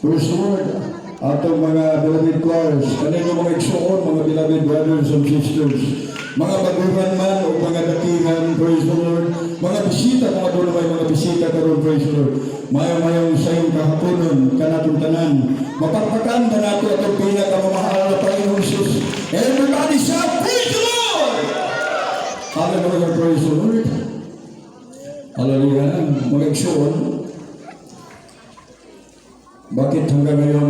Praise the Lord. Atong mga beloved choirs, kanino mga igsoon, mga beloved brothers and sisters, mga baguhan man o mga dakihan, praise the Lord. Mga bisita, mga doon may mga bisita karon, praise the Lord. Mayo-mayong sayong kahaponon, kanatong tanan. Mapagpakan na nato atong pinakamamahal na Panginoon Jesus. Everybody shout, praise the Lord! Hallelujah, praise the Lord. Hallelujah, mga igsoon. Bakit hanggang ngayon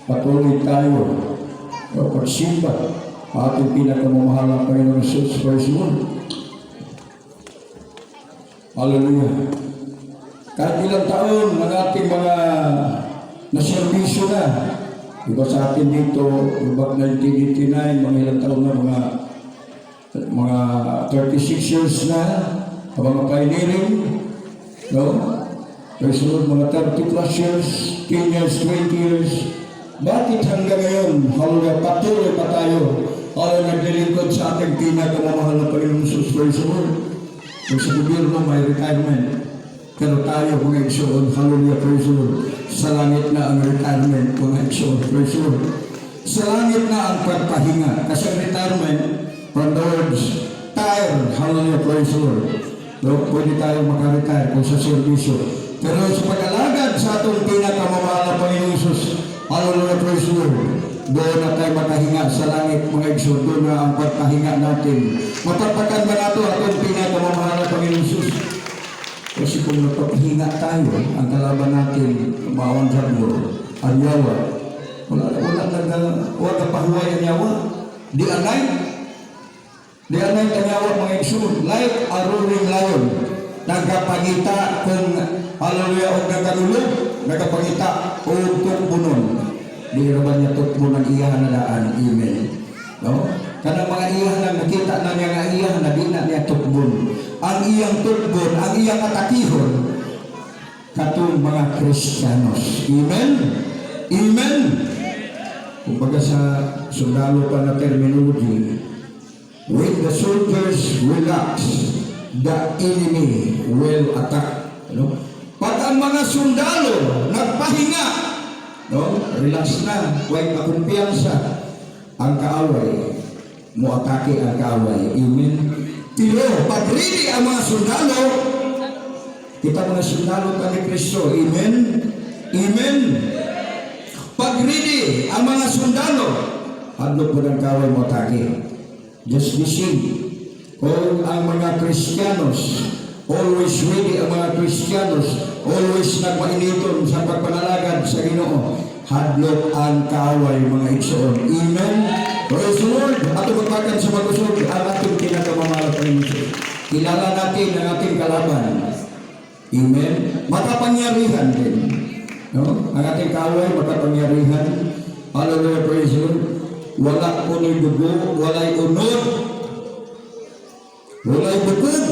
patuloy tayo o pagsimba ating pinakamamahal na Panginoon Jesus, praise the Lord. Hallelujah. Kahit ilang taon ng ating mga naserbisyo na, iba sa atin dito, iba 1989, mga ilang taon na, mga 36 years na, mga pioneering, no? Praise the Lord, mga 30 plus years, 10 years, 20 years. Bakit hanggang ngayon, hanggang patuloy pa tayo, hanggang naglilingkod sa ating pinakamamahal na Panginoon Jesus, praise the Lord. Kung sa gobyerno may retirement, pero tayo mga igsoon, hallelujah, praise the Lord. Sa langit na ang retirement, mga igsoon, praise the Lord. Sa langit na ang pagpahinga, kasi ang retirement, from the words, tired, hallelujah, praise the Lord. So, pwede tayo makaretire kung sa servisyo. Pero sa pag-alagad sa atong pinakamamahal na Panginoon Jesus, hallelujah, praise the Lord. Doon na tayo makahinga sa langit, mga igsoon, doon na ang pagpahinga natin. Mapagpakan ba nato atong pinakamamahal na Panginoon Jesus? Kasi kung napagpahinga tayo, ang kalaban natin, bawang jablo, ang yawa, wala pahuway ang yawa. Di anay ang yawa, mga igsoon, like a roaring lion. Nagapangita kung hallelujah o nagkanulog, nagapangita o tukbunon. Di naman niya tukbunon ang iyahan na daan. Amen. No? Kanang mga iyahan na nakita na niya nga iyahan na di na niya tukbon. Ang iyang tukbon, ang iyang katakihon, katong mga Kristiyanos. Amen? Amen? Kumbaga sa sundalo pa na terminology, when the soldiers relax, the enemy will attack. No? Pag ang mga sundalo nagpahinga, no? Relax na, huwag makumpiyansa, ang kaaway, mo-atake ang kaaway. Amen? Pero pag ready ang mga sundalo, kita mga sundalo kami Kristo. Amen? Amen? Pag ready ang mga sundalo, hadlok po ng kaaway mo-atake. Just listen. Kung ang mga Kristiyanos, always ready ang mga Kristiyanos, always nagmainiton sa pagpanalagad sa Ginoo, hadlok ang kaaway, mga igsoon. Amen? Praise the Lord! Ato magbakan sa magusog, ang ating pinakamamahal na Panginoon. Kilala natin ang ating kalaban. Amen? Makapangyarihan din. No? Ang ating kaaway, makapangyarihan. Hallelujah, praise the Lord. Wala ko ni dugo, wala'y unod, wala'y bukod.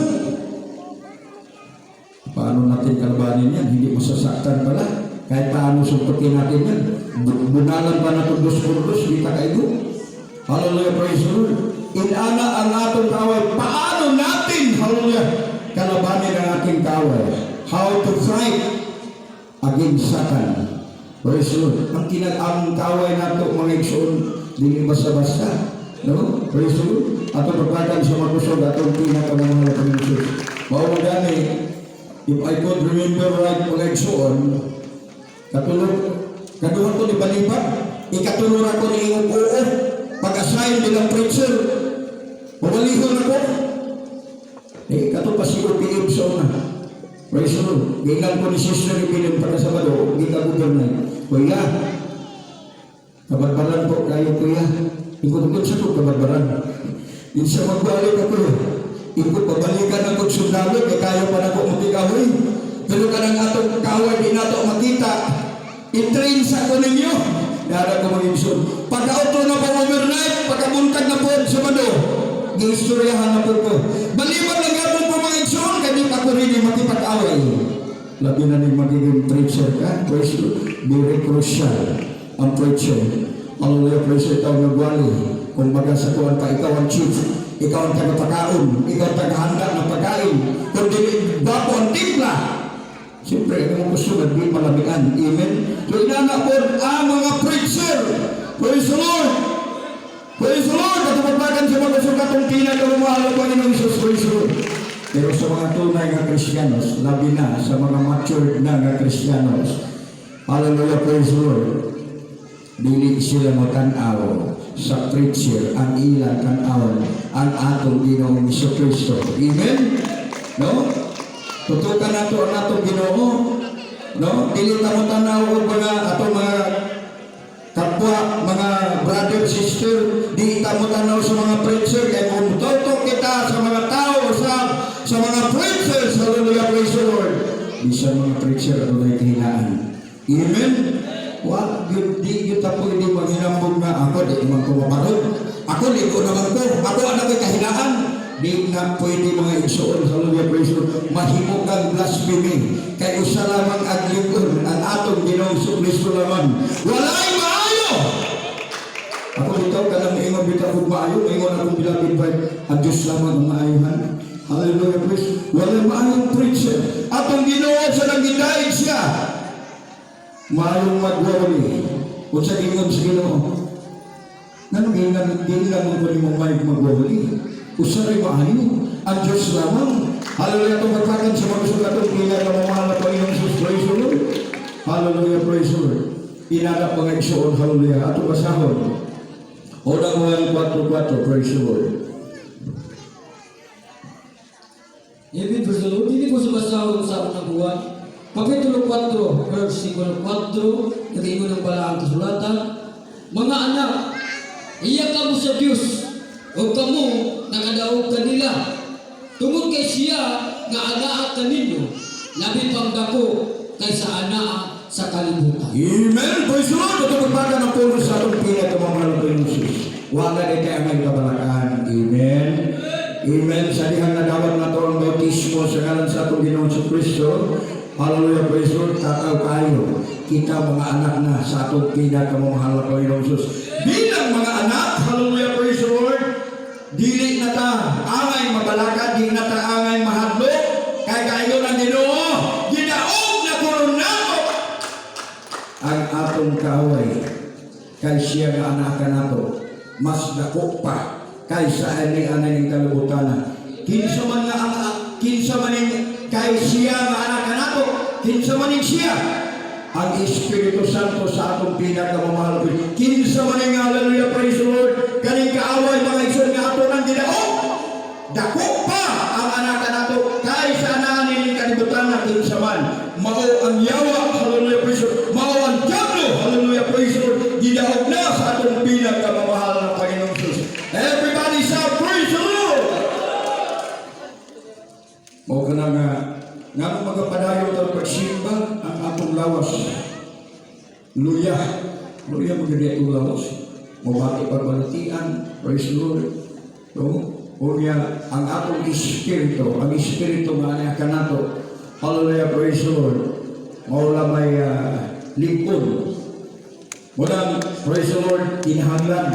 Paano natin kalabanin yan? Hindi masasaktan pala. Kahit paano sumputin natin yan. Bunalan pa na tundos-tundos, di takaigo. Hallelujah, praise the Lord. Inana ang atong kaway. Paano natin, hallelujah, kalabanin ang ating kaway? How to fight against Satan. Praise the Lord. Ang kaway nato, mga igsoon, hindi basta-basta. No? Praise the Lord. Ato pagpakan sa magusog, atong pinakamamahal na Panginoon. Mao gani, if I could remember right, mga igsoon, kaduhan ko ni Balipat, ikatulog ako ni Ingong Oo, pag-assign bilang preacher, pumalihon ako. Kato pa si OPM sa una. Praise the Lord. Gilang ko ni Sister Ipinin pagkasabado, gitagugan na. Kuya, kabarbaran po kayo, kuya. Ikot-ikot sa ito, kabarbaran. Hindi siya magbalik ako. Ikot, pabalikan ako sundalo, kaya kayo pa na po matikahoy. Pero kanang atong kaway, di nato makita. I-train sa ako ninyo. Nara ko mga ibson. Pagka-auto na pa overnight, pagkabuntag na po sa mado, giistoryahan na po ko. Baliban lang gano'n po mga ibson, kaya ako rin yung makipag-away. Labi na rin magiging preacher ka. Praise you. Very crucial ang preacher. Hallelujah, preacher, ikaw nagwali. Kung baga sa kuwan pa, ikaw ang chief. Ikaw ang tagapakaon. Ikaw ang tagahanda ng pagkain. Kung di bago ang timpla, Siyempre, ang mga gusto na di malamian. Amen? So, inana po ang mga preacher. Praise the Lord! Praise the Lord! Katupapagan sa mga sukatong pinagawamahal ang Panginoong Isus. Praise the Lord! Pero sa mga tunay nga Kristiyanos, labi na sa mga matured na nga Kristiyanos, hallelujah, praise the Lord, dili sila mo tanaw sa preacher ang ilang tanaw ang atong Ginoong Jesucristo. Amen? No? Tutukan nato ang atong Ginoo. No? Dili ta mo tanaw og mga atong mga kapwa, mga brother, sister, di ta mo tanaw sa mga preacher kay kung tutok kita sa mga tao sa mga preachers, hallelujah, praise the Lord. Di sa mga preacher ano na kahinaan. Amen? Di kita pwede maghinambog na ako, di naman ko maparod. Ako, di ko naman ko. Ako, ano may kahinaan? Di na pwede mga igsoon, hallelujah, praise the Lord. Mahimo kang blasphemy. Kaya usa lamang ang lingkod, ang atong Ginoong Kristo lamang. Walay maayo! Ako dito, kanang ingon bitaw kong maayo, ingon akong bilabid ba, ang Diyos lamang ang maayuhan. Hallelujah, praise. Walay maayong preacher. Atong Ginoo sa nanggidaig siya. Maayong magwawali. Kung sa ingon sa Ginoo, nanong hindi lang mo mong magwawali. Usa rin maayo. Ang Diyos lamang. Hallelujah, itong magpakan sa mga sugatong pinagawamahal na Panginoong Isus. Praise the Lord. Hallelujah, praise the Lord. Inadap mga igsoon, hallelujah. Atong basahon. Unang 1:4, praise the Lord. Amen, praise the Lord. Hindi po sa basahon sa unang buwan. Kapitulo 4, versikulo 4, nag-iwan ng balaang kasulatan. Mga anak, iyak ka mo sa Diyos, o kamo nakadaog kanila. Tungod kay siya nga anaa kaninyo, labi pang dako kaysa anaa sa kalibutan. Amen. Praise the Lord. Ito pagpaga ng puno sa atong pinagkamamahal ng Panginoon. Wala din kayo may kabalakan. Amen. Amen. Sa dihang nadawat na ito ang bautismo sa ngalan sa atong Ginoong Kristo. Hallelujah, praise the Lord. Tataw kayo. Kita mga anak na sa atong pinagkamamahal ng Panginoon Jesus. Bilang mga anak, hallelujah, praise the Lord. Dili na ta angay mabalaka, di na ta angay mahadlok. Kay kayo ng Ginoo, ginaog na koronado ang atong kaaway. Kay siya nga anak nato, mas dako pa kaysa ani-ani ning kalibutan. Kinsa man ning kay siya nga anak nato, kinsa man ning siya ang Espiritu Santo sa atong pinakamamahal. Kinsa man ning hallelujah, praise the Lord. Kaning kaaway mga igsoon nga ato nang ginaog, dako pa ang anak nato kaysa ani ning kalibutan. Kinsa man mao ang yawa, hallelujah, praise the Lord. Mao ang diablo, hallelujah, praise the Lord. Gidaog na sa atong pinakamamahal na Panginoong Jesus. Everybody shout praise the Lord. Mao kana nga magapadayon tayo pagsimba ang atong lawas. Luya maganda itong lawas. Mabati pagbalatian, praise the Lord. So, unya ang atong espiritu, ang espiritu nga anak nato, hallelujah, praise the Lord. Maula may lingkod. Munang, praise the Lord, kinahanglan.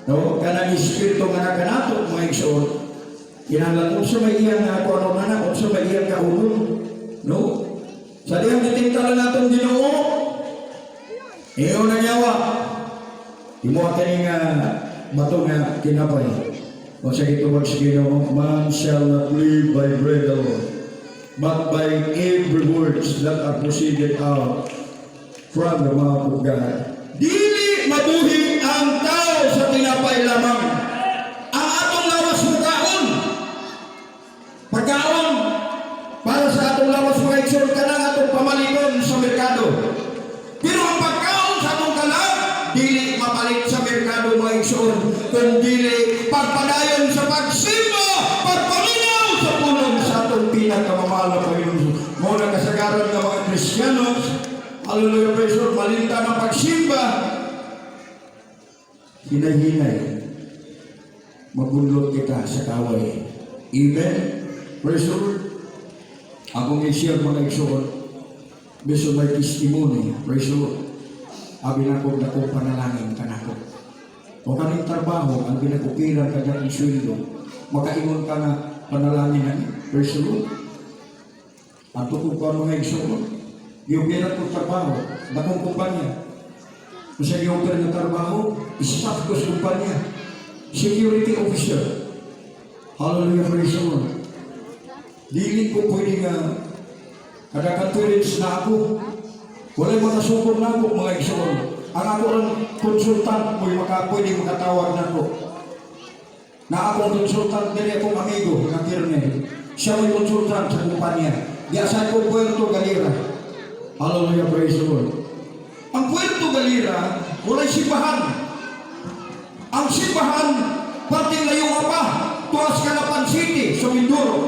No? Kanang espiritu nga anak nato, mga igsoon, kinahanglan kung sa may iyang ako ano na, kung sa may iyang kaulong. No? Sa diyang titingtalan natong Ginoo, iyo na nyawa. Imo kaning bato nga kinapay. O sa gituwag sa Ginoo, man shall not live by bread alone, but by every words that are proceeded out from the mouth of God. Dili mabuhi ang tao sa tinapay lamang. Ang atong lawas mukaon. Pagkaon para sa atong lawas mga igsoon kanang atong pamalikon sa merkado. Pero ang pagkaon sa atong kalag, dili mapalit sa merkado mga igsoon, kung dili pagpadayon sa pagsimba, pagpaminaw sa pulong sa atong pinakamamahal na Panginoon. Muna kasagaran ng mga Kristiyanos, hallelujah, praise the Lord, malinta ng pagsimba, hinay-hinay, magbundot kita sa kaway. Amen? Praise the Lord. Akong i-share mga igsoon, beso may testimony, praise the Lord. Abi na kong dako panalangin ka na ko. O kaning trabaho, ang pinakukiran ka dyan isweldo, makaingon ka na panalangin na, praise the Lord. Ato kung kung mga igsoon, giupiran ko trabaho, dakong kumpanya. Kung sa giupiran ng trabaho, staff ko sa kumpanya, security officer. Hallelujah, praise the Lord. Dili ko pwede nga kada conference na ako, walay makasukon na ako mga igsoon. Ang ako ang konsultant mo pwede makatawag na ako. Na akong konsultant din akong amigo na Kirne. Siya may konsultant sa kumpanya. Diyasan ko Puerto Galera. Hallelujah, praise the Lord. Ang Puerto Galera, walay simbahan. Ang simbahan, parting layong apa, tuwas Calapan City, sa Mindoro.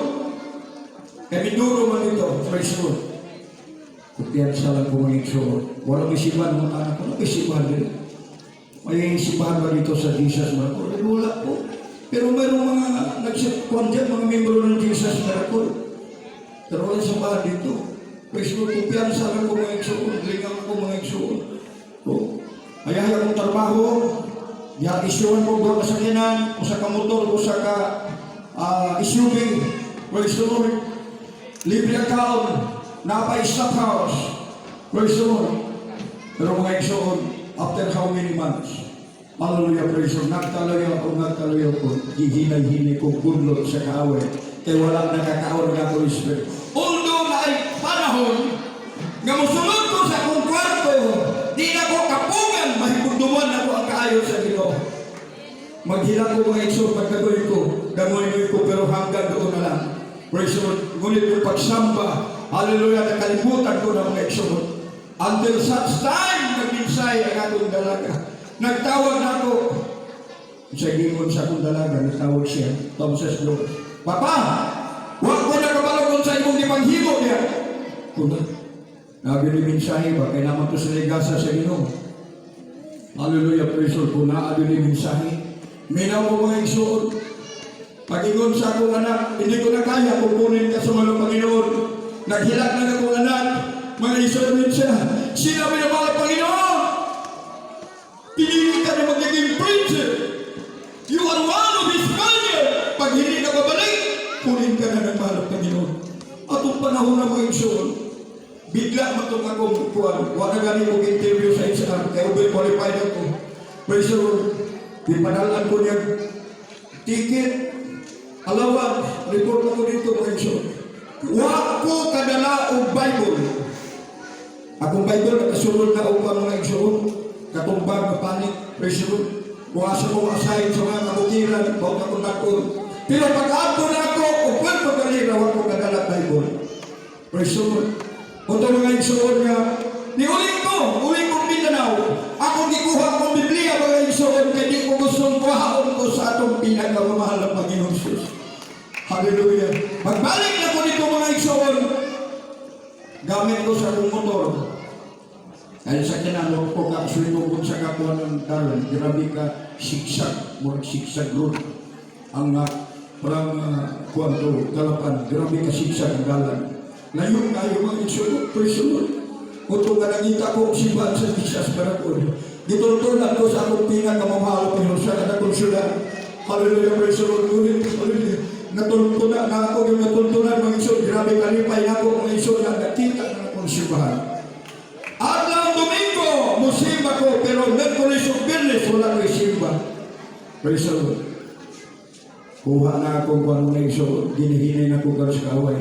Kaya Mindoro man ito, praise the Lord. Kupiyan sa lang kumangit so, walang isipan mga anak ko, nag-isipan din. May isipan ba dito sa Jesus Miracle? Wala po. Pero mayroong mga nag-sipkuhan dyan, mga membro ng Jesus Miracle. Pero wala isipan dito. Praise Lord, kupiyan sa lang kumangit so, lingang ko mga igsoon. Ayahay akong trabaho, isyuhan ko doon sa kinan, o sa kamotor, o sa SUV. Praise the Lord. Libre account. Napa-staff house. Praise the Lord. Pero mga igsoon, after how many months? Hallelujah, praise the Lord. Nagtalayo ko. Gihinay-hinay ko, gudlot sa kaaway. Kaya walang nakakaaway ng Holy Spirit. Although na ay panahon, nga musunod ko sa akong kwarto, di na ko kapungan, mahipugduman na ko ang kaayo sa Ginoo. Maghila ko mga igsoon, pagkagoy ko, damoy ko, pero hanggang doon na lang. Praise the Lord. Ngunit yung pagsamba, hallelujah, nakalimutan ko ng mga igsoon. Until such time, nagminsay ang akong dalaga. Nagtawag na ako. Sa gingon sa akong dalaga, nagtawag siya. Tom says, Lord, Papa, huwag ko na kabalog kung sa imong ipanghimo niya. Kuna, nabi ni minsahe ba, kaya naman ito sa ligasa sa Ginoo. Hallelujah, praise the Lord. Kung naabi ni minsahe, minaw ko mga igsoon. Pag-ingon sa akong anak, hindi ko na kaya kukunin ka sa mga Panginoon. Naghilak na akong anak, mga isorin siya. Sinabi ng mga Panginoon, pinili ka na magiging preacher. You are one of His fire. Pag hindi ka babalik, kunin ka na ng mahal ng Panginoon. At ang panahon na mga isorin, bigla matong akong kuwan. Wala gani kong interview sa isa. Kaya over-qualified ako. Praise the Lord. Pinadalan ko niya ticket. Alawag, report ako dito mga isorin. Wa ko kadala og Bible. Akong Bible nakasulod na og mga igsoon, katumbag na panik, praise the Lord. Buwasa ko aside sa mga kabukiran, bawat akong nakon. Pero pag-ato na ako, o Puerto Galera, wa ko kadala Bible. Praise the Lord. Unto mga igsoon nga, uling ko Mindanao. Ako gikuha akong Biblia mga igsoon, kaya di ko gustong kuhaon ko sa atong pinakamamahal ng Panginoon Jesus. Hallelujah. Magbalik na ko dito mga igsoon. Gamit ko sa akong motor. Kaya sa kinano ko kakasulimog sa kakuha ng daron. Grabe ka siksag. Murag siksag road. Ang parang kuha to, Calapan. Grabe ka siksag ang dalan. Ngayon kayo mga igsoon. Praise the Lord. Kung nga nangita ko simbahan sa Jesus Miracle. Gitultulan ko sa akong pinakamamahal ng Panginoon sa kanakonsulan. Hallelujah. Praise the Lord. Hallelujah. Natultunan na ako yung natultunan mga isod. Grabe kalipay na ako mga isod na nakita na akong simbahan. Adlaw Domingo, musimba ko, pero Merkulis o Birnes, wala ko isimba. Praise the Lord. Kuha na ako kung ano na isod. Ginihinay na ko sa kaway.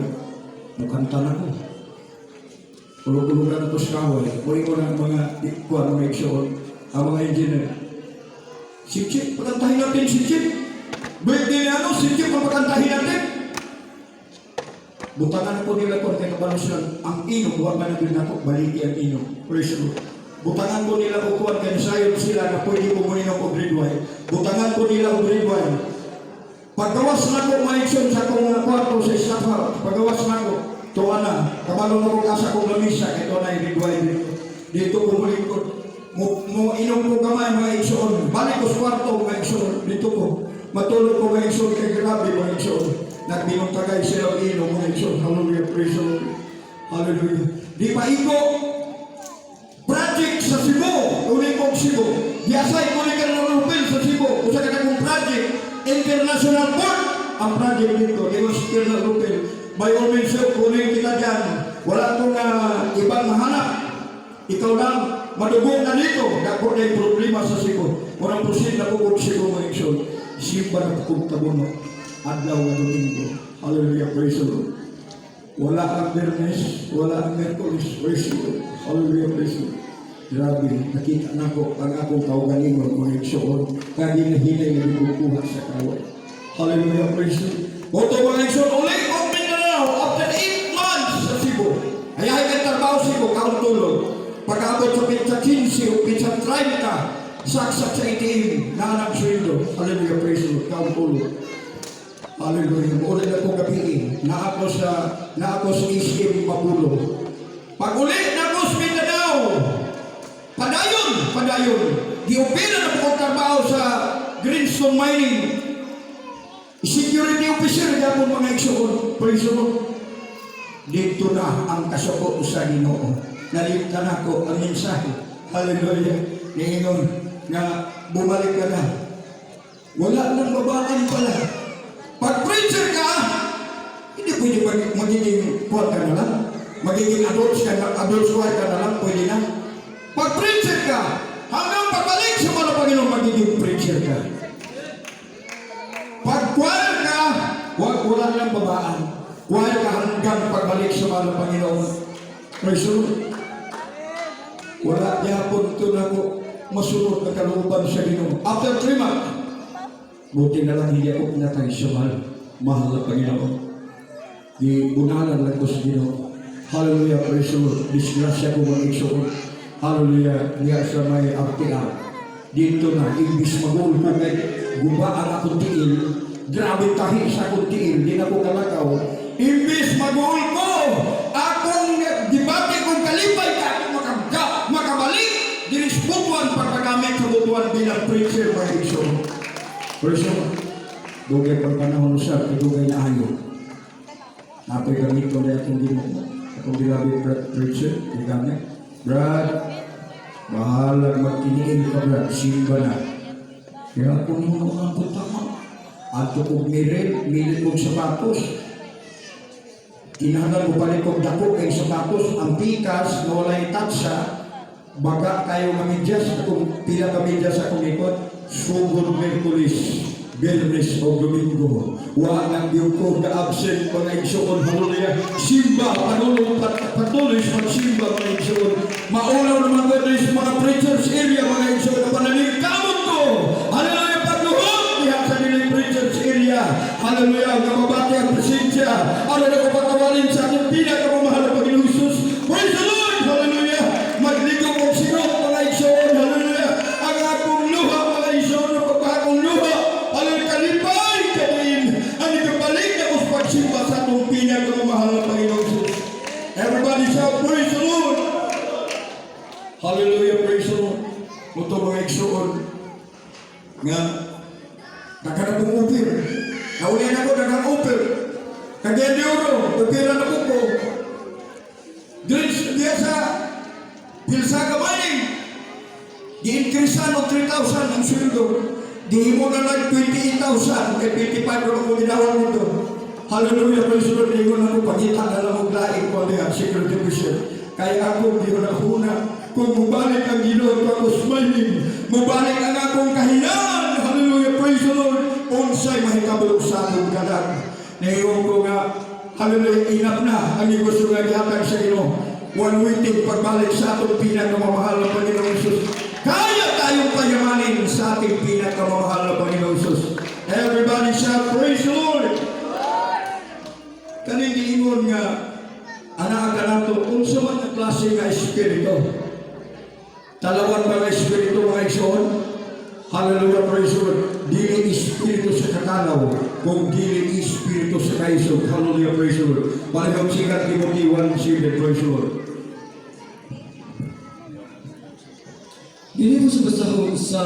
Nukanta na ko. Tulog-tulog na ito sa kaway. Kuhin ko na mga kung ano na isod. Ang mga engineer. Sip-sip, pakantahin natin sip-sip. Birthday niya sip-sip papakantahin natin. Butangan ko nila kung kinabalusan ang inom, huwag ka na din ako, baliki ang inom. Praise the Lord. Butangan ko nila kung kuwan, kaya sayon sila na pwede ko mulinom ko grade wine. Butangan ko nila kung grade wine. Paggawas na ko ma-action sa kong kwarto sa staff house, paggawas na ko, tuwa na, kabalo na ko kasa kong lamisa, ito na yung grade wine dito. Dito ko muling ko, mo inom ko kamay mga igsoon, balik ko sa kwarto mga igsoon, dito ko, matulog ko mga igsoon, kay grabe mga igsoon. Nagbinong tagay sila ang inom mga igsoon. Hallelujah, praise the Lord. Hallelujah. Di pa iko, project sa Cebu, uling kong Cebu. Yasay ko ni Colonel Rupel sa Cebu, kung sa kanakong project, international board, ang project dito, ni Colonel Rupel. by all means, kunin kita dyan. Wala itong ibang mahanap. Ikaw lang, madugong na dito. Dako na yung problema sa Cebu. Walang proceed na pukod Cebu mga igsoon. Simba na pukod tabuno. Adlaw na domingo. Hallelujah, praise the Lord. Wala ang Bernes, wala ang Merkulis, praise the Lord. Hallelujah, praise the Lord. Grabe, nakita na ko ang akong kaugalingon mga igsoon. Kaginahinay na bikukuha sa kaway. Hallelujah, praise the Lord. Oto mga igsoon, ulit kong Mindanao after 8 months sa Cebu. Ayahay ka trabaho Cebu, kaong tulog. Pag-abot sa pizza 15 o pizza 30, saksak sa itim, nanang sweldo. Hallelujah, praise the Lord, kaong tulog. Hallelujah, ulit na kong gabiin. Na ako sa ECM Mapulo. Pag ulit na ako sa Mindanao, padayon. Giopera na po trabaho sa Greenstone Mining. Security officer yapon mga igsoon. Praise the Lord. Dito na ang kasuko sa Ginoo. Nalimtan ako ang mensahe. Hallelujah. Ningon na bumalik ka na. Wala nang babaan pala. Pag preacher ka, hindi pwede magiging kuwan ka na lang. Magiging adults ka na lang, pwede na. Pag preacher ka, hanggang pagbalik sa mga Panginoon, magiging preacher ka. Pag kuwan ka, wala nang babaan. Kuwan ka hanggang pagbalik sa mga Panginoon. Praise the Lord. Wala yapon ito na ko masunod na kalooban sa Ginoo. After 3 months, buti na lang hindi ako pinatay sa mahal na Panginoon. Di unahan lang ko sa Ginoo. Hallelujah, praise the Lord. Disgrasya ko mga igsoon. Hallelujah, niya sa may RTR. Dito na, imbis magulpo kay gubaan akong tiil, grabe tahi sa akong tiil, di na ko kalakaw. Imbis magulpo, akong dibati kong kalipay ka, makabalik, dinisputuan pagkagamit sa butuan bilang preacher mga igsoon. Praise the Lord. Dugay pang panahon siya, dugay na ayo. Apoy gamito na itong Ginoo. Akong ginabi preacher, gamit. Brad, bahalag magtiniin ka brad, simba na. Kaya kung nung ang putama, ato kong milit kong sapatos. Kinahanglan mo palit kong dako kay sapatos, ang pikas na walay tatsa, baga kayo mamidyas, kung pila kamidyas akong ikot, sugod Merkulis, Bernes o Domingo. Walang yung ko na-absent mga igsoon. Hallelujah. Simba, patuloy sa magsimba mga igsoon. Maulaw naman ko rin sa mga preachers area mga igsoon na panalig kamot ko. Hallelujah. Pagluhod niya sa nilang preachers area. Hallelujah. Kamabati ang presensya. Ano na ko patawarin sa ating pinakamamahal na Panginoong Isus. Praise the Lord. Hallelujah. Magligong kong sinot mga igsoon. Hallelujah. Ang akong luha mga igsoon. Ang pagkakong luha. Hallelujah. Kalipay ka din. Ang ikabalik na ko sa pagsimba sa atong pinakamamahal na Panginoong Isus. Everybody shout, praise the Lord. Hallelujah, praise the Lord. Muto mga igsoon. Nga, naghanap kong upir. Naulihan ako, naghanap upir. Kagyan di oro, upira na ko. Diyan sa Pilsaga Mining, di-increase ng 3,000 ang sweldo. Di mo na lang 28,000, kay 25 na ako ginawa nito. Hallelujah, praise the Lord. Di mo na ako pagkita na lang ang laing ko niya, security officer. Kaya ako, di ko na huna. Kung mubalik ang Ginoo ako smiling, mubalik ang akong kahinaan. Hallelujah, praise the Lord. Unsay mahikabulog sa akong kalag. Naiwan ko nga, hallelujah, inap na ang negosyo nga gihatag sa Ginoo. One waiting pagbalik sa atong pinakamamahal na Panginoong Isus. Kaya tayong payamanin sa ating pinakamamahal na Panginoong Isus. Everybody shout, praise the Lord. Kaning giingon nga, anak ka nato, kung sa mga klase nga espiritu. Talawan mga espiritu mga igsoon. Hallelujah, praise the Lord. Dili espiritu sa kakalaw, kung dili espiritu sa kaisog. Hallelujah, praise the Lord. Palihog sikat Timothy 1:7, praise the Lord. Dili mo sa basahon sa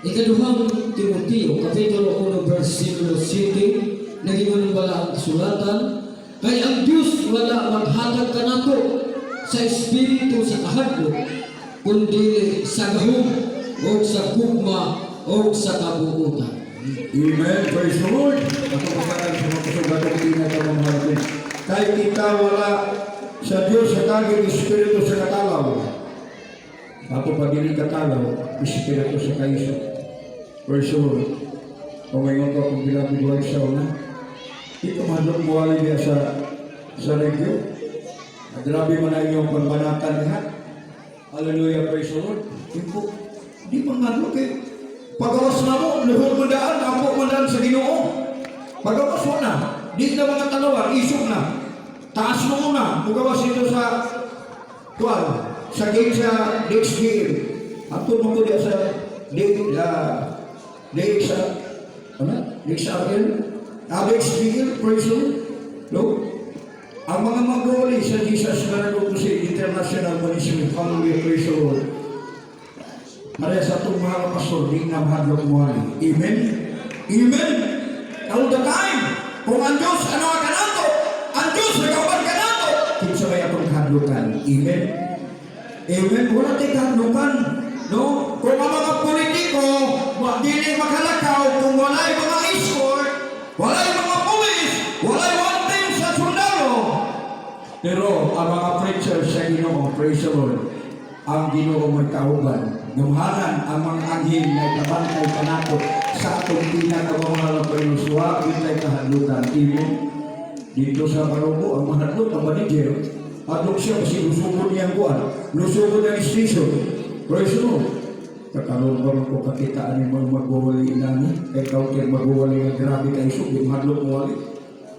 ikaduhang Timoteo, Kapitulo 1, versikulo 7, nagingon bala ang kasulatan, kay ang Diyos wala maghatag kanato sa espiritu sa kahadlok, kundi sa gahom o sa gugma o sa kabuutan. Amen. Praise the Lord. Ako pasakan sa mga kasugatong pinagkamamahal. Kahit kita wala sa Diyos sa taging Espiritu sa katalaw. Ako pag hindi katalaw, Espiritu sa kaiso. Praise the Lord. Kung ngayon ko kung bilabiguan siya na, ito mahadok mo wali niya sa regyo. At grabe mo na iyong pagbanatan niya. Hallelujah, praise the Lord. Di mo mahadok eh. Pagawas na mo, luhod mo daan, ako mo daan sa Ginoo. Pagawas mo na, di na mga talawan, isok na. Taas mo muna, magawas ito sa tuwan, sa gate sa DXGL. Ato mo ko diya sa DXGL, praise the Lord. No? Ang mga magawali sa Jesus na nagpupusi, International Ministry, hallelujah, praise the Lord. Maria sa itong mahal pastor, di na mahadlok mo hali. Amen? Amen? All the time, kung ang Diyos, ano ang kanato? Ang Diyos, nagawan kanato. Kinsa may akong kahadlokan. Amen? Amen? Wala tayo kahadlokan. No? Kung ang mga politiko, dili makalakaw, kung wala'y mga escort, wala'y mga pulis, wala'y one team sa sundalo. Pero ang mga preachers sa Ginoo, praise the Lord, ang Ginoo may kauban. Gumhanan ang mga anghel na itabantay kanato sa atong pinakabamahal na Panginoon. Bitay kahadlukan. Amen. Dito sa Barobo, ang mahadlok ang manager. Adlok siya kasi lusubod niyang kuwan. Lusubod ng station. Praise the Lord. Kakalong ko kakitaan ni mga magwawali inani. Ikaw kayo magwawali ng grabe kaisok. Yung mahadlok mo wali.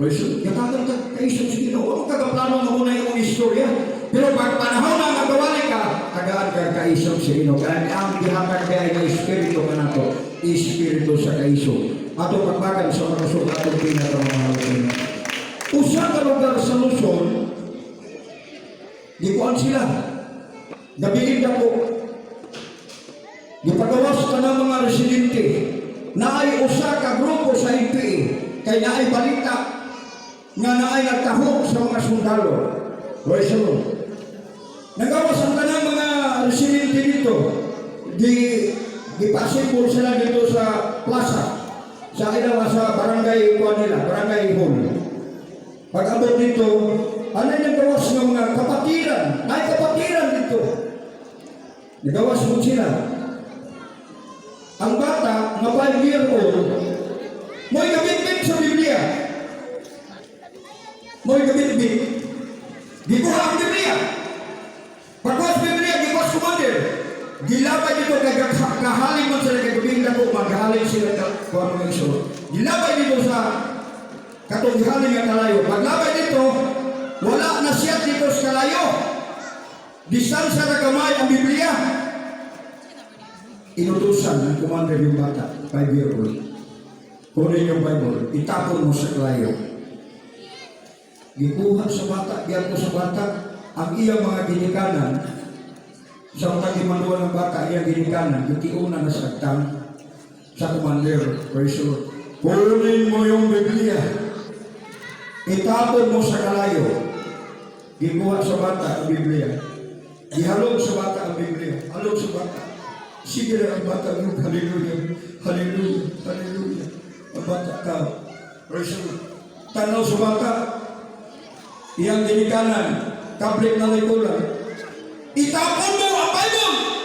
Praise the Lord. Katagal ka kaisok sa Ginoo. Huwag kagaplano mo muna yung istorya. Pero pag panahon na magawali ka, tagaan ka kaisog sa ino. Kaya ang gihatag kaya na Espiritu ka na to, Espiritu sa kaisog. Ato pagbagan sa mga sugat at pinakamahal ko na. Usa ka lugar sa Luzon, gikuan sila. Gabiin ako. Gipagawas ka ng mga residente na ay usa ka grupo sa IPA. Kaya na ay balita nga na ay nagtahok sa mga sundalo. Praise the Lord. Nagawas ang kanang mga residente dito. Di-passable sila dito sa plaza. Sa ilaw sa barangay kuan nila, barangay hall. Pag abot dito, ano yung nagawas ng mga kapatiran? Ay kapatiran dito. Nagawas mo sila. Ang bata, na 5-year-old, mo'y gabit-bit sa Biblia. Mo'y gabit-bit. Gikuha ang Biblia. Pagwas Biblia, gikuha commander. Gilabay dito kahaling mo sila kagabing dako, maghaling sila kuha mga iso. Gilabay dito sa katunghaling ang kalayo. Paglabay dito, wala na siya dito sa kalayo. Distansya na kamay ang Biblia. Inutusan ng commander yung bata, 5-year-old. Kunin yung Bible, itapon mo sa kalayo. Gikuha sa bata, giyan ko sa bata, ang iyang mga ginikanan, sa mga gimanuan ng bata, iyang ginikanan, itiuna na sa commander, praise the Lord. Kunin mo yung Biblia, itapon mo sa kalayo. Gikuha sa bata ang Biblia, ihalog sa bata ang Biblia, halog sa bata. Sige na ang bata mo, hallelujah, hallelujah, hallelujah. Ang bata ka, praise the Lord. Tanaw sa bata, iyang ginikanan, tablet na likulan. Itapon mo ang Bible!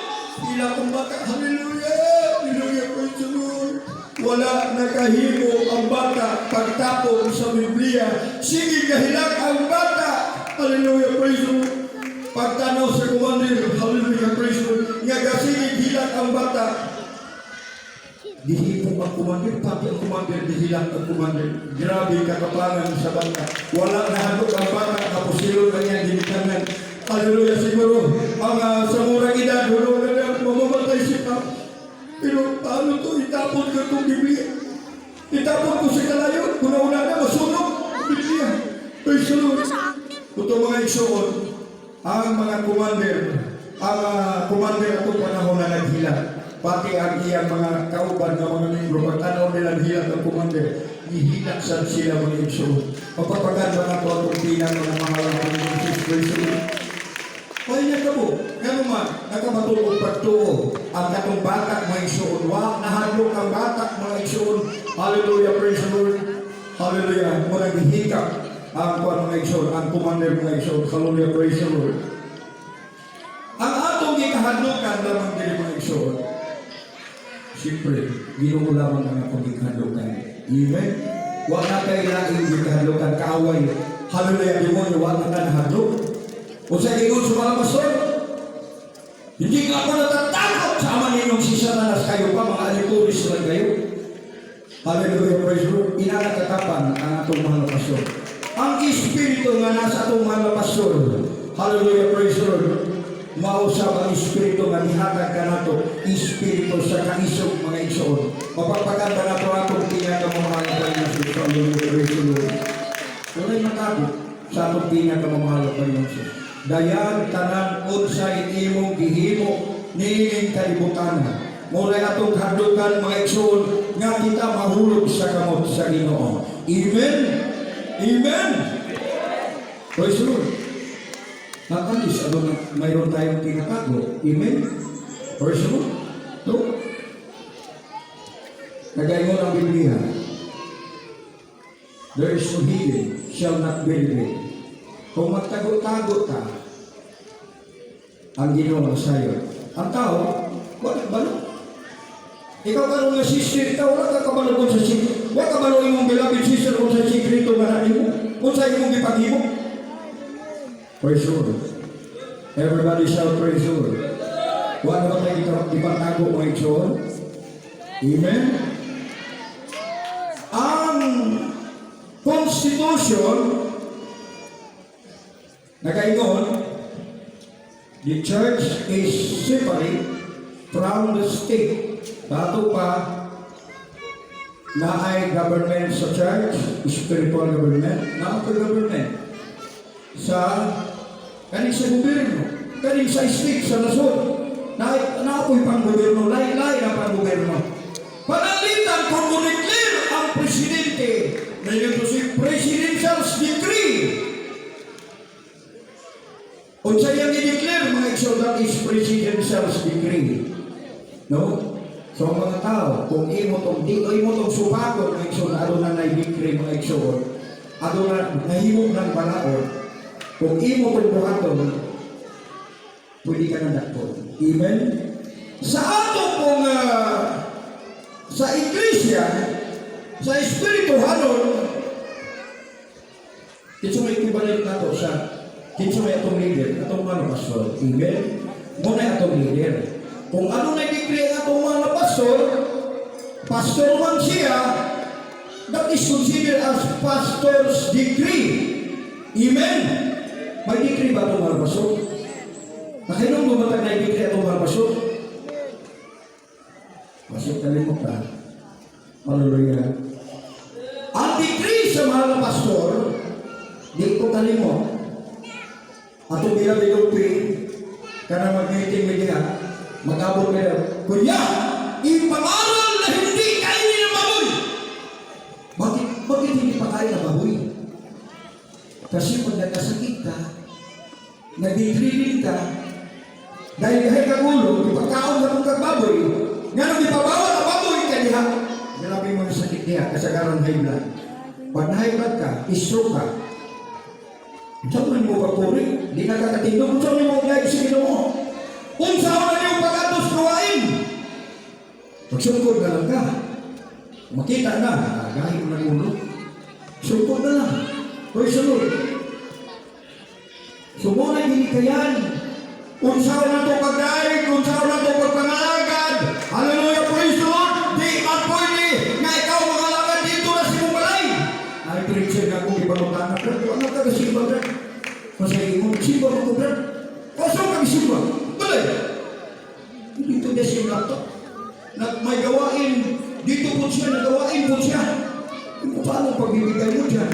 Ila kong bata, hallelujah, hallelujah, praise the Lord. Wala nakahimo ang bata pagtapon sa Biblia. Sige kahilak ang bata, hallelujah, praise the Lord. Pagtanaw sa commander, hallelujah, praise the Lord. Nga sige hilak ang bata. Dihipong ang commander, pati ang commander, dihilak ang commander. Grabe kakapangan sa bata. Wala na handog ang bata, kapusilon na niya, ginikanan. Hallelujah, siguro, ang sa murang edad, hulo na niya, mamamatay siya. Pero paano to, itapon ka itong Biblia. Itapon ko sa kalayo, kuna-una na, masunog ang Biblia. Praise the Lord. Ito mga igsoon, ang mga commander atong panahon na naghilak. Pati ang iyang mga kauban ng mga membro, pagtanaw nila hilak ng commander, ihilak sa sila mga igsoon. Magpapaganda na ito atong pinang mga mga praise the Lord. Kaya kamo. Ngano man, nakamatulog pagtuo. Ang katong batak mga igsoon. Wa, nahadlok ang batak mga igsoon. Hallelujah, praise the Lord. Hallelujah. Muna gihikap ang kuwan mga igsoon. Ang commander mga igsoon. Hallelujah, praise the Lord. Ang atong gikahadlokan lamang dili mga igsoon. Siyempre, Ginoo lamang ang atong gikahadlokan. Amen. Wa na kay laing gikahadlokan kaaway. Hallelujah, demonyo wa na nahadlok. Kung sa ingon sa mga pastor, hindi nga ako natatakot sa ama ninyong si Satanas kayo pa, mga alituris lang kayo. Hallelujah, praise the Lord. Inakatapan ang atong mga pastor. Ang Espiritu nga nasa atong mga pastor. Hallelujah, praise the Lord. Mausap ang Espiritu nga nihatag ka nato. Espiritu sa kaisog mga igsoon. Mapagpaganda na po atong pinakamamahal pa rin sa ito. Hallelujah, praise the Lord. Wala'y matakot sa atong pinakamamahal pa rin sa ito. Dayan tanan unsay imong gihimo nining kalibutan. Mula atong hadlukan mga igsoon nga kita mahulog sa kamot sa Ginoo. Amen. Amen. Praise the Lord. Nakalis ano na mayroon tayong tinatago. Amen. Praise the Lord. So, nagayon ang Biblia. There is no hidden shall not be revealed. Kung magtago-tago ka, ang Ginoo sa'yo. Ang tao, wala balo. Ikaw karoon nga sister, ikaw wala ka kabalo kung sa sikreto. Wala kabalo imong beloved sister kung sa sikreto nga natin mo. Kung sa imong ipag-ibo. Praise the Lord. Everybody shout praise the Lord. Wala ba tayo ipagtago mo igsoon? Amen? Ang Constitution nakaingon, the church is separate from the state. Bato pa na ay government sa church, spiritual government, na ako government sa kaning sa gobyerno, kaning sa state, sa nasod, na ako'y pang-gobyerno, lain-lain ang pang-gobyerno. Panalitan kung declare ang presidente na ito si Presidential Decree. Kung sa iyang i-declare, mga igsoon, that is Presidential Decree. No? So, mga tao, kung imo tong supakot, mga igsoon, ano na na-decree, mga igsoon, ano na nahimok ng balaod, kung imo tong buhaton, pwede ka na dakot. Amen? Sa ato kung sa iglesia, sa espirituhanon, ito may equivalent na to sa ito may atong leader, atong mga pastor. Amen? Muna atong leader. Kung ano na-decree ang atong mga pastor, pastor man siya, that is considered as pastor's decree. Amen? May decree ba itong mga pastor? Nakinong bumatag na i-decree atong mga pastor? Pastor, kalimot ka. Hallelujah. Ang decree sa mahal na pastor, di ko kalimot. Ato bila bilupi, karena mag-meeting media, mag-abot nila, kuya, ipangaral na hindi kainin ng baboy. Bakit hindi pa kain ng baboy? Kasi pag nagkasakit ka, nag-decree ka, dahil kahit kang ulo, ipagkaon na kong kagbaboy, nga nang ipabawal ang baboy ka diha, nalabi mo na sakit diha, kasagaran high blood. Pag na-high blood ka, istroke ka, saan mo mo kapuri? Di nakakatindog. Saan mo mo gaya sa Ginoo? Kung saan na yung pag-atos gawain? Magsungkod na lang ka. Makita na. Gahit mo ng ulo. Sungkod na lang. Praise the Lord. Sumunay hindi kayan. Kung saan na ito pag-daig, kung saan na ito pagpangalagad. Hallelujah, praise the Lord. Di man pwede na ikaw mangalagad dito na si mong balay. Ay, preacher nga kung ipanutan na, pero ano ka kasimba, bro? Masaya mo, simba mo ko, bro? O, saan ka kasimba? Balay! Dito na siya laptop. May gawain, dito po siya, nagawain po siya. Paano pagbibigay mo dyan?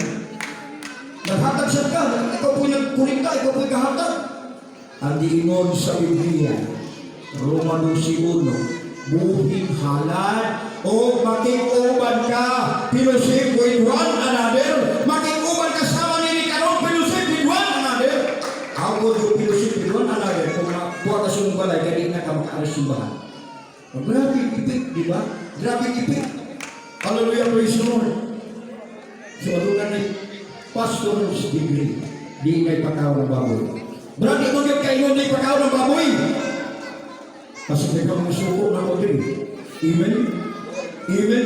Naghatag siya ka, ikaw po nagkulikta, ikaw po naghatag. Ang diingon sa Biblia, Romano 1, buhing halad o makikuban ka, fellowship with one another, makikuban kasama nini karon, fellowship with one another. How would you fellowship with one another kung buwa ka sa balay, kaya na ka makaaras yung bahan. Grabe ipit, di ba? Grabe ipit. Hallelujah, praise the Lord. So, ano na ni pastor's degree, di ngay pakaw ng baboy. Grabe mo yung kayo na pakaw ng baboy. Kasi may ka mga suko na ko din. Amen? Amen?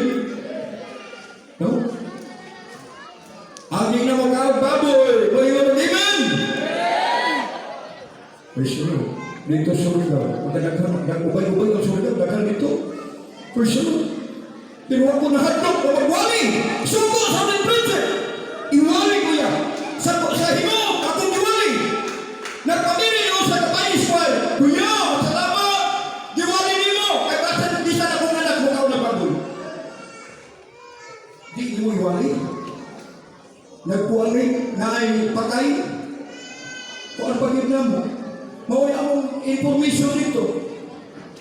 No? Ang na mo ka baboy, mo yung amen? Praise the Lord. Dito sulit daw. Nag-ubay-ubay ng sulit daw. Dagan dito. Praise the Lord. Pero ako nahatlok o magwali. Suko sa ating preacher. Iwali ko yan. Sa himo, akong iwali. Nagpamili ko sa kapayis ko. Kuya, salamat. Iwali ni mo. Kaya basan di sana akong anak mo kao na baboy. Di mo iwali. Nagpuwali na ay patay. Kung ang pagibna mo, maway akong information dito.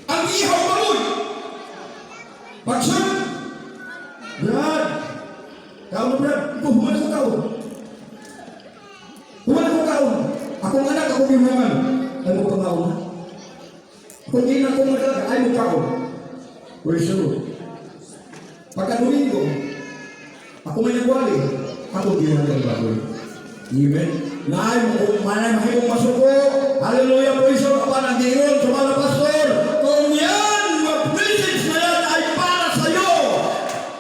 Ang ihaw baboy. Pagsan, Brad, kaon na Brad, ikaw humana ko kaon. Humana ko kaon. Akong anak, akong imangan. Ay mo pa kaon. Kung di na akong anak, ay mo kaon. Praise the Lord. Pagka-Domingo, ako may nagwali, ako ginagawa ng baboy. Amen. Naay mo kung manay mahimong masuko. Hallelujah, praise the Lord. Apa nang diyon, sumala pastor. Kung yan, mag-message na yan ay para sa'yo.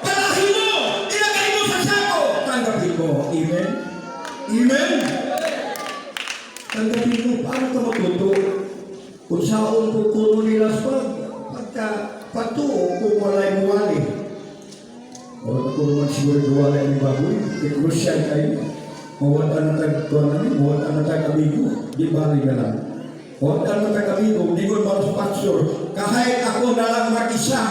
Palahin mo, ilagay mo sa sako. Tanggapin mo. Amen. Amen. Tanggapin mo, paano ka matuto? Kung saan pupuno nila sa pagtuo kung walay muwali. O nakuruman siguro walay ni baboy. Ikrusyan kayo. Mawala na tag-tuan namin, mawala na tag-amigo, di bali na lang. Mawala na tag-amigo, di ko malas pastor, kahit ako na lang mag-isa.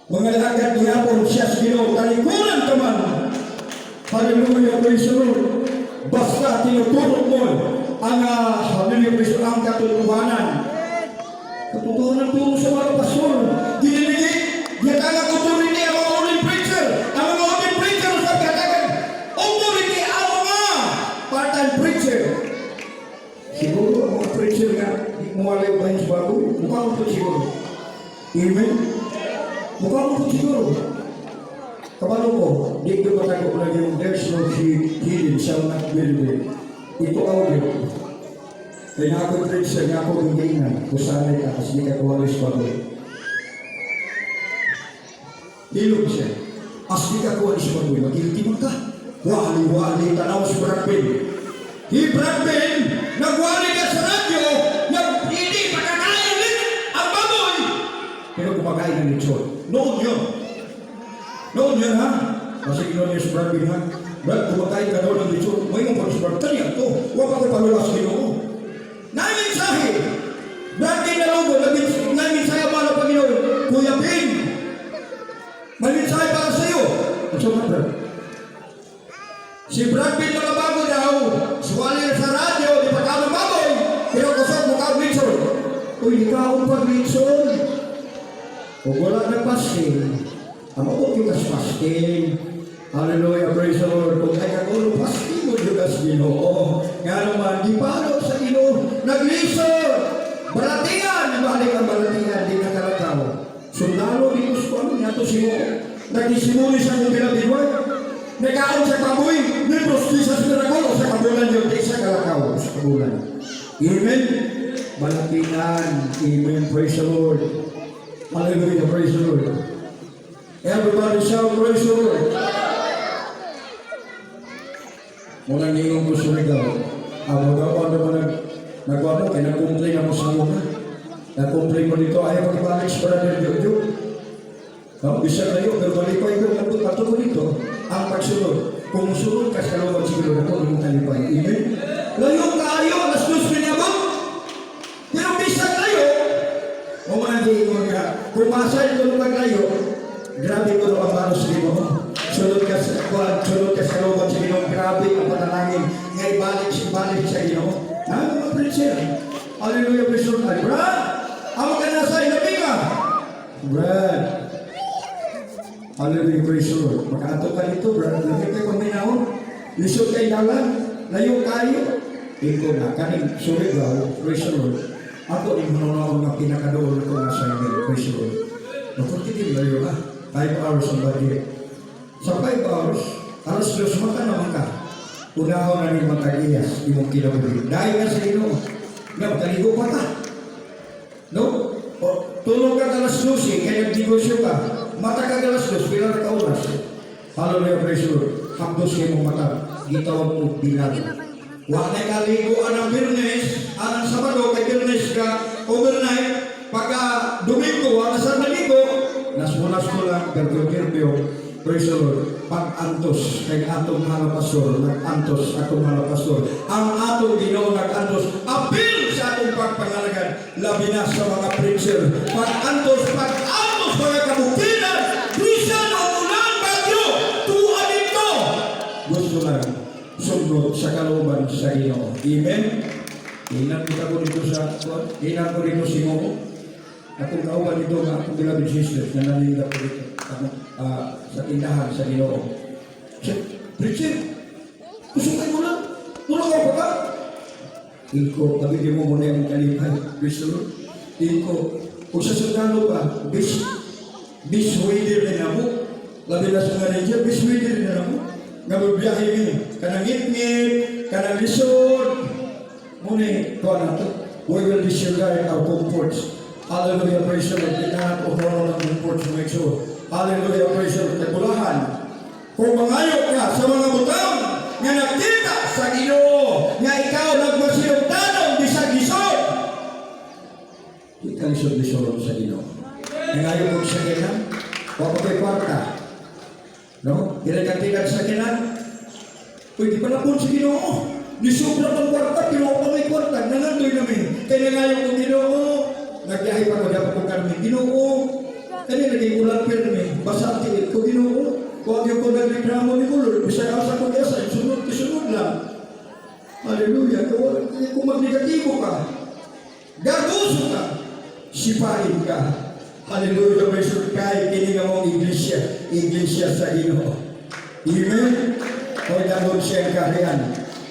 Mga lagat ni Apon, siya sa Ginoo, talikuran ka man. Hallelujah, praise the Lord. Basta tinutulog mo ang hallelujah, praise the Lord, ang katotohanan. Katotohanan turo sa mga pastor. Diniligit, yan ang kuturin niya, mga uling preacher. Ang mga uling preacher sa katagan. Authority ang mga part-time preacher. Siguro ang mga preacher nga, muwalay ba yung baboy? Mukha mo po siguro. Amen? Mukha mo po siguro. Kapalo ko, di ko matago ko lagi yung there's no healing shall not be revealed. Ito audio. Kaya nga ako preacher, nga ako hindi na. Kusanay ka, kasi di ka kuwalis baboy. Hilog siya. As di ka kuwalis baboy, magkilitiman ka. Wali-wali tanaw si Brad Pitt. Hi Brad Pitt, nagwali ka sa radyo, hindi pakakain din ang baboy. Pero kumakain ng lechon. Noon yun. Noon yun ha. Kasi ginoon niya si Brad Pitt ha. Brad, kumakain ka daw ng lechon. May mong pag si Brad, kanya to. Huwag ako palulas Ginoo. Naiminsahe. Brad Pitt na logo, naiminsahe ang mga Panginoon. Kuya Pin, may minsahe para sa iyo. At so Brad, si Brad Pitt nakabago daw, suwali na sa radyo, di pa ka ng baboy, pero kusok mo ka Wilson. Uy, di ka akong pag-Wilson. Kung wala na pasting, ang mabot yung kas pasting. Hallelujah, praise the Lord. Kung ay kagulo, pasting mo yung kas Ginoo. Nga naman, di palo sa Ginoo, nag-Wilson. Balatingan, ibalik ang balatingan, di nakalakaw. Sundalo dito sa kwan, nato si mo. Nag-isimuli sa mong pinabigway. Nagkaon sa baboy, may prostisas na nagol sa kabulan yun, di sa kalakaw sa kabulan. Amen? Balatingan. Amen. Praise the Lord. Hallelujah. Praise the Lord. Everybody shout, praise the Lord. Muna niyong ko sumigaw. Ang magawa naman nagwano, kaya nag-complain ako sa muna. Nag-complain mo dito, ayaw mag-ibalik sa brother Jojo. Bisa kayo, pero balik pa ito, nato ko dito, ang pagsunod. Kung sunod ka sa looban siguro na ito, yung talipay. Amen? Layo kayo, alas 2 pinabot. Pero bisa kayo, umandi mo ka, kung masay ko lumag kayo, grabe ko ang baros dito. Sunod ka sa looban sa Ginoo, grabe ang panalangin. Ngay balik sa Ginoo. Mga preacher, hallelujah, praise the Lord. Brad, ako ka nasa ilabi ka. Brad, hallelujah, praise the Lord. Makato ka dito, brad. Lagi kayo kung minahon. Lisod kayo nalang. Layo kayo. Ikaw na, kaning Surigao, praise the Lord. Ako din manunaon nga pinakadoon ko nga assignment, praise the Lord. Napuntikin na yun 5 hours ang budget. Sa 5 hours, alas 2 maka naman ka. Unahon na ni Matagiyas, imong kinabuhi. Dahil nga sa ino, nga mataligo pa ka. No? O, tulog ka alas 12, kaya nag-negosyo ka. Mata ka alas 2, pila na ka oras. Hallelujah, praise the Lord. Hapdos kayo mong mata. Gitawag mo, binado. Huwag na kaliguan ng Birnes, anang Sabado, kay Birnes ka, overnight, pagka Domingo, wala sa maligo, nas-munas ko lang, Gergyo, praise the Lord, pag-antos, kay atong mga pastor, nag-antos, atong mga pastor, ang atong Ginoo nag-antos, apil sa atong pagpangalagan, labi na sa mga preacher, pag-antos, mga kabukiran, bisan o ulan, bagyo, tuwa dito. Gusto lang, sundot sa kalooban sa Ginoo. Amen? Inan kita ko dito sa inan ko dito si Momo. Akong kauban dito nga akong beloved sisters na naninda ko dito sa tindahan sa Ginoo. Preacher, kusukay mo lang. Tulong ako ba? Ilko, kabigyan mo muna yung kalipay. Kristo, Ilko, kung sa sundalo pa, biswader na mo. Labi na sa nga ranger, biswader na mo. Nga magbiyahe niyo, kanang ngit-ngit, kanang lisod. Muna, kuha na ito. We will disregard our comforts. Hallelujah, praise the Lord. Kailangan ko ng comforts to make sure. Hallelujah, praise the Lord. Kagulahan. Kung mangayok ka sa mga butang nga nakita sa Ginoo, nga ikaw nagmasilong tanong bisag lisod. Ikaw lisod-lisod sa Ginoo. Nangayok mo sa Ginoo, wala kay kwarta. No? Kinagatigan sa kinan. Pwede pala po sa Ginoo. Nisubra pang kwarta, pero pa may kwarta. Nangandoy namin. Kaya ngayong ng Ginoo. Nagyahay pa ko dapat kong kami. Ginoo. Kaya naging ulat pero namin. Basa ang tiit ko Ginoo. Huwag yung kong nagreklamo ni Lord. Bisaya ako sa kong sunod lang. Hallelujah. Kung magnegatibo ka, gaguso ka, sipahin ka. Hallelujah, praise the Lord. Kahit kininga mong iglesia sa Ginoo. Amen? Kaya dagon siya ang kaharian.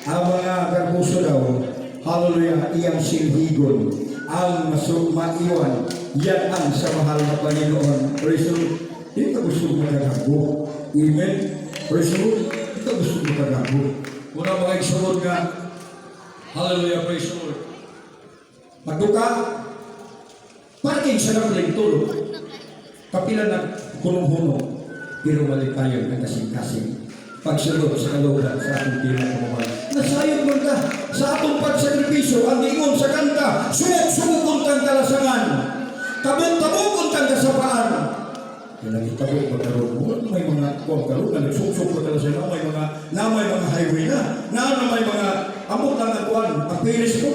Ang mga garbuso daw, hallelujah, iyang silhigon. Ang maiwan, yan ang sa mahal na Panginoon. Praise the Lord. Hindi ka gusto mo kagago. Amen? Praise the Lord. Hindi ka gusto mo kagago. Muna mga igsunod nga, hallelujah, praise the Lord. Magduka, parking sa nagling tulog. Kapila na hunong-huno, pero mali tayo ng kasing-kasing. Pagsulod sa kalooban sa ating pinakamuhan. Nasayod mo ka sa atong pagsakripisyo, ang ingon sa kanta, sumuk-sumukon kang kalasangan, tabok-tabokon kang kasapaan. Yan ang itabok magkaroon mo. May mga kuwang karoon na nagsuk-suk na kalasangan, may mga highway na may mga amot lang ang kuwan, ang piris ko.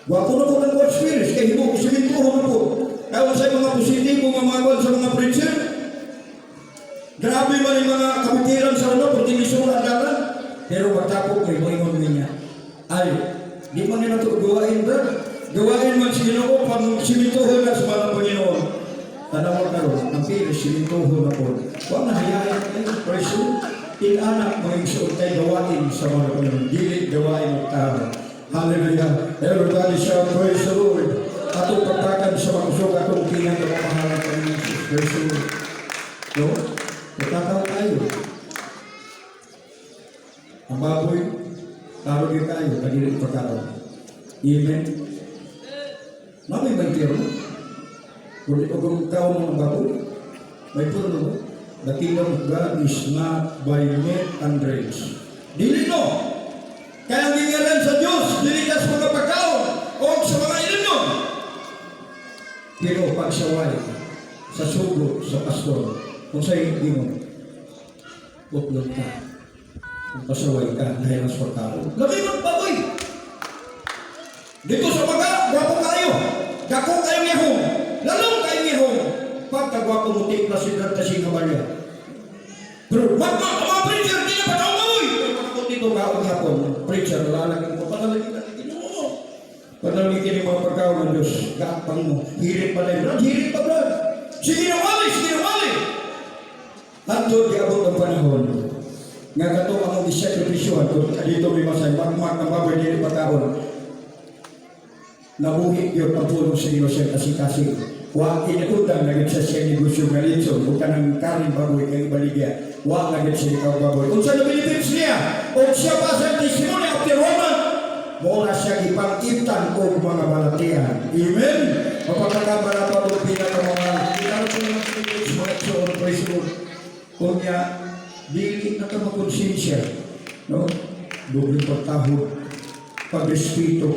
Wapo na po ng God's Spirit, kaya hibo ko simintuho na po. Kaya sa mga positibo mga kuwan sa mga preacher, grabe man yung mga kapitiran sa ano, pertinisyon ang dalan. Pero magtapok kayo, maingon niya. Ay, di man nila ito gawain ba? Gawain man si Ginoo, pag simintuho na sa mga Panginoon. Tanawag na ron, ang pilis, simintuho na po. Huwag na hayayan kayo, praise you. Inanak mga igsoon tayo gawain sa mga Panginoon. Dilit gawain ng tao. Hallelujah. Everybody shout, praise the Lord. Atong pagtakan sa mga usog, atong pinagkamahalan ng Jesus. Praise the Lord. No? Nagkakaw tayo. Ang baboy, taro din tayo, pagdilit pagkakaw. Amen. Mamay bantiro. Kung ikaw mga baboy, may puro mo. The kingdom of God is not by meat and drinks. Dili no! Kaya ang gingalan sa Diyos, dili ka sa mga pagkaw o sa mga ilinom. Pero pagsaway sa sugo, sa pastor, kung sa'yo hindi mo, utlog ka. Kung pasaway ka, dahil mas pagkaw. Labi mo, baboy! Dito sa mga, gwapo kayo. Dako kayo ngehong. Lalong kayo ngehong. Pagkagwapo mo, tipla si Drata si Kabalya. Pero, mga preacher, di na pa taong baboy! Dito ka ang hapon, preacher, lalagin mo, panalagin ka, Ginoo. Panalagin yung mga pagkaw ng Diyos, gaapang mo, hirit pa na yun, hirit pa brad. Sige na wali! Hantod, iabot ang panahon. nga kato ang disakripisyon kung dito may masay magmag ng baboy dito pagkaon nabuhi yun ang pulong sa iyo siya kasi wa inutang na sa siya negosyo nga litso o kanang karing baboy kay baligya wa na siya ikaw baboy kung sa Philippines niya o siya pa sa testimony of the Roman mo na siya ipang-ibtan o mga balatihan. Amen? Mapagkakabala pa doon pinaka-mga ikaw po naman sa Philippines mga iksoon praise the Lord kung niya dili na ka makonsensya no? Doble pagtahod pag-respeto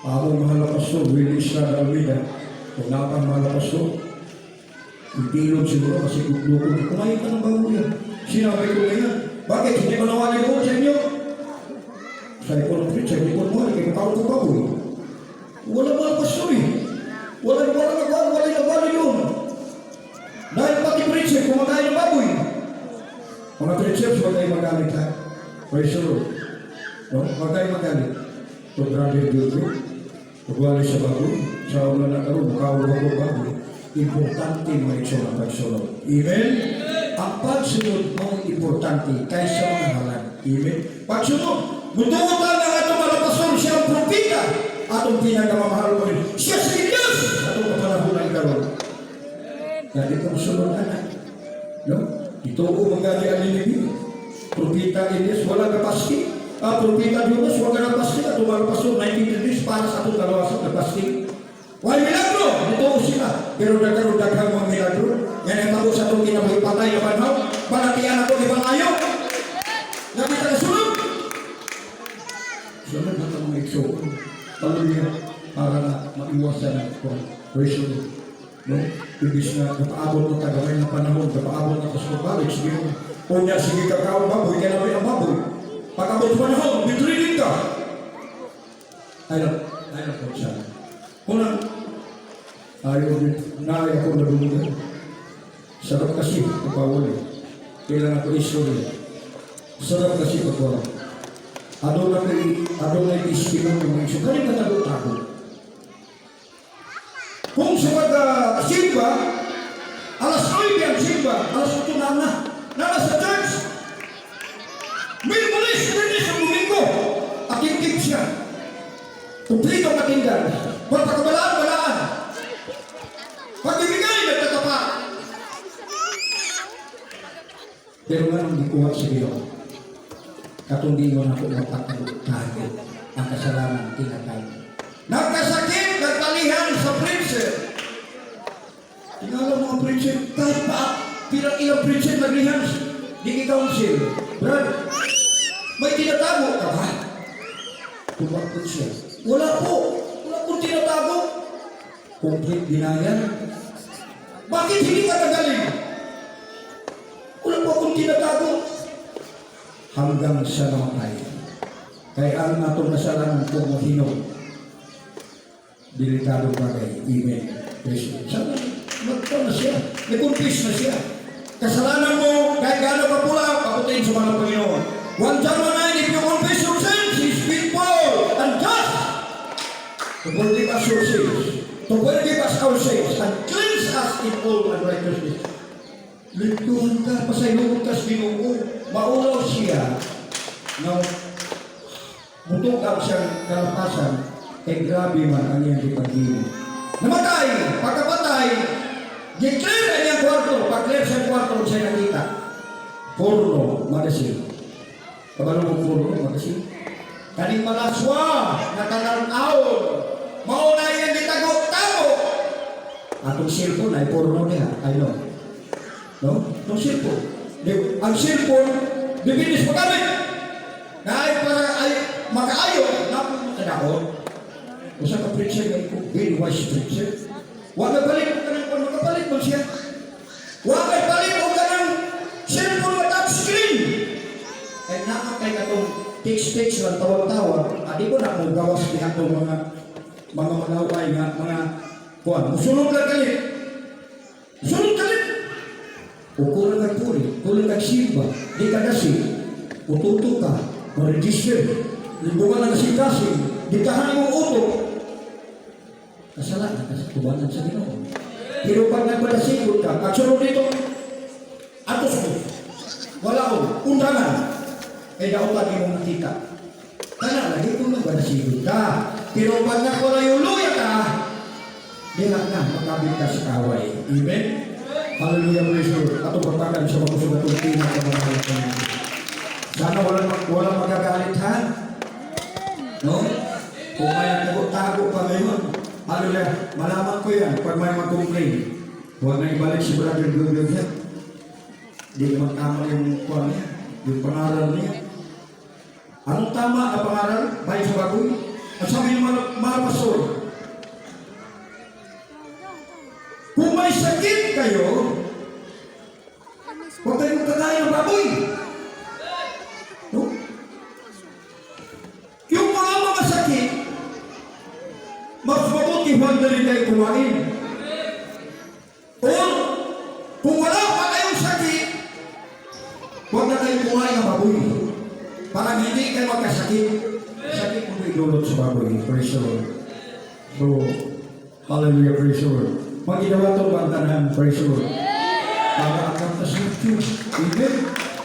among mahal na pastor Willie Estrada Almeida kung napang mahal na pastor itilog siguro kasi kumain ka ng bago yan sinabi ko ngayon bakit hindi ko nawali ko sa inyo sa ikon ng preacher hindi ko nawali kaya tawag ko bago wala mahal na pastor wala nagwali yun dahil pati preacher kumakain ng baboy mga preachers huwag kayo magalit ha praise the Lord no? Huwag kayo magalit to brother Jojo pagwali sa baboy sa una na karoon mukawag ako baboy importante mga ikson ang pagsunod amen ang pagsunod ang importante kaysa mga halan amen pagsunod mutuutan ang atong malapasyon siya ang propita atong pinakamamahal ko rin siya si Diyos atong kapanahunan karoon dati kong sunod na no? Ito ko magaling ang lilibig. Propita Elias, wala na paski. Propita Jonas, wala na paski. At tumalapasyon, 19 para sa atong kalawasan na paski. Why milagro? Ito ko sila. Pero daghang mga milagro. Yan ang bago sa itong kinabuhi patay na banhaw. Balatian ako, ibang ayaw. Nakita na sunod. Sunod na mga iksoon. Hallelujah. Para na maiwasan na ito. Praise the Lord. No? Ibig na napaabot ng tagaway ng panahon, napaabot ng kasupabalik, sige mo. Kung niya, sige kakao baboy, kaya namin ang baboy. Pag-abot sa panahon, biturinig ka. Ay lang po siya. Kung na, ayaw ako nabulugan. Sarap kasi, pagpawali. Kailangan ko isuri. Sarap kasi pagpawali. Adon na ispilong ng mga iso. Kaya katagot ako. Kung sa simba, alas 9 ang simba, alas 8 na sa church. May malis sa Domingo, aking siya. Kumplito ang katindan. Pagpakabalaan. Pagbibigay, nagtatapa. Pero nga nang gikuha sa Diyo, katungin mo na ako magpatagot tayo ang kasalanan tinatay. Nagkasakit, nagtalihan sa preacher. Tingala mga preacher, kahit pa ilang preacher naglihan, di council. Brad, may tinatago ka ba? Tumakot siya. Wala po tinatago. Complete denial. Bakit hindi ka nagaling? Wala po akong tinatago. Hanggang sa namatay. Kaya ang natong kasalanan ko mo hinog. Delikadong bagay. Amen. Sana magpapal na siya. Nag-confess na siya. Kasalanan mo, kahit gaano ka pula, paputin sa mga Panginoon. 1 John 1:9, if you confess your sins, He is faithful and just to forgive us your sins, to forgive us our sins, and cleanse us in all unrighteousness. Lintuhan ka, pasayunod ka sa Ginoo, maulaw siya na mutukap siyang kalapasan. Grabe man ang iyang ipagdino. Namatay, pagkapatay, declare na niyang kwarto, pag-clear sa kwarto siya nakita. Porno, magasin. Kabalo mo porno, magasin? Kaning malaswa, nakanarang-aon, mauna yan ditago-tago. Atong cellphone ay porno niya, I know. No? Itong cellphone. Ang cellphone, bibilis magamit. Na ay para ay makaayo, napakadakot. Usa ka preacher nga ito, very wise preacher. Huwag nagpalit mo ka ng kung magkapalit mo siya. Huwag nagpalit mo ka ng cellphone na touchscreen. Kaya nakakay ka itong text lang, tawag-tawag. Di ko na kung gawas niya itong mga manaway nga, mga kuwan. Musulog lang kalit. Musulog kalit. O kulang nagpuri, kulang nagsimba, di ka nasi. Ututo ka, ma-register. Libukan na kasi, di ka hangin mong uto. Kasalanan kasi tubanan sa Ginoo. Pero pag nagpadasikot ka, pagsunod dito, atos ko. wala ko, undangan. Eh, dautan imong nakita. Kana lagi kung nagbanasigot ka. Pero pag nakulayuluya ka, di na makabit ka sa kaway. Amen? Hallelujah, praise the Lord. Ato pagpakan sa mga sugatong tina sa mga halapan. Sana walang magagalit, ha? No? Kung may tago pa ngayon, hallelujah, malaman ko yan pag may mag-complain. Huwag na ibalik si Brother Gilbert. Hindi naman tama yung kuha niya, yung pangaral niya. Anong tama na pangaral? Bahay sa baboy? At sabi ng mga pastor, kung may sakit kayo, huwag kayong kakain ng baboy. No? Yung mga sakit, mas mabuti huwag na rin kayo kumain. O, kung wala pa kayong sakit, huwag na kayong kumain ng baboy. Para hindi kayo magkasakit. Sakit mo may dulot sa baboy. Praise the Lord. So, hallelujah, praise the Lord. Maginawa ito bantanan, praise the Lord. Para akam na sutyo. Amen.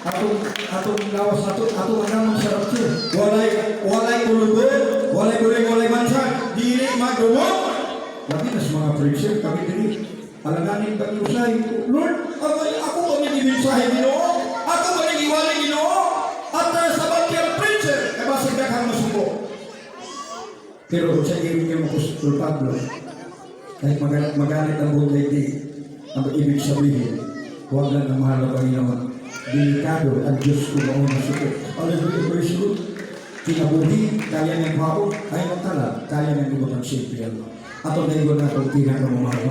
Atong lawas na ito, atong agamang sarap ito. Walay kulubod, walay mansa, dili magdumot. Lagi na sa mga preacher, kami dili. Alanganin ba yung usay? Lord, ako ba nag-ibinsahe Ginoo? Ako ba nag-iwalay Ginoo? At sa bagyang preacher, ay basig na kang masuko. Pero sa iyo niya mo Pablo, kahit magalit ang buong lady, ang ibig sabihin, huwag lang ang mahal na Panginoon. Delikado ang Diyos ko noon na suko. Hallelujah, praise the Lord. Kinabuhi, kaya niyang hao, ay magtala, kaya niyang ibutang simple. At ang naigo na itong pinakamamahal.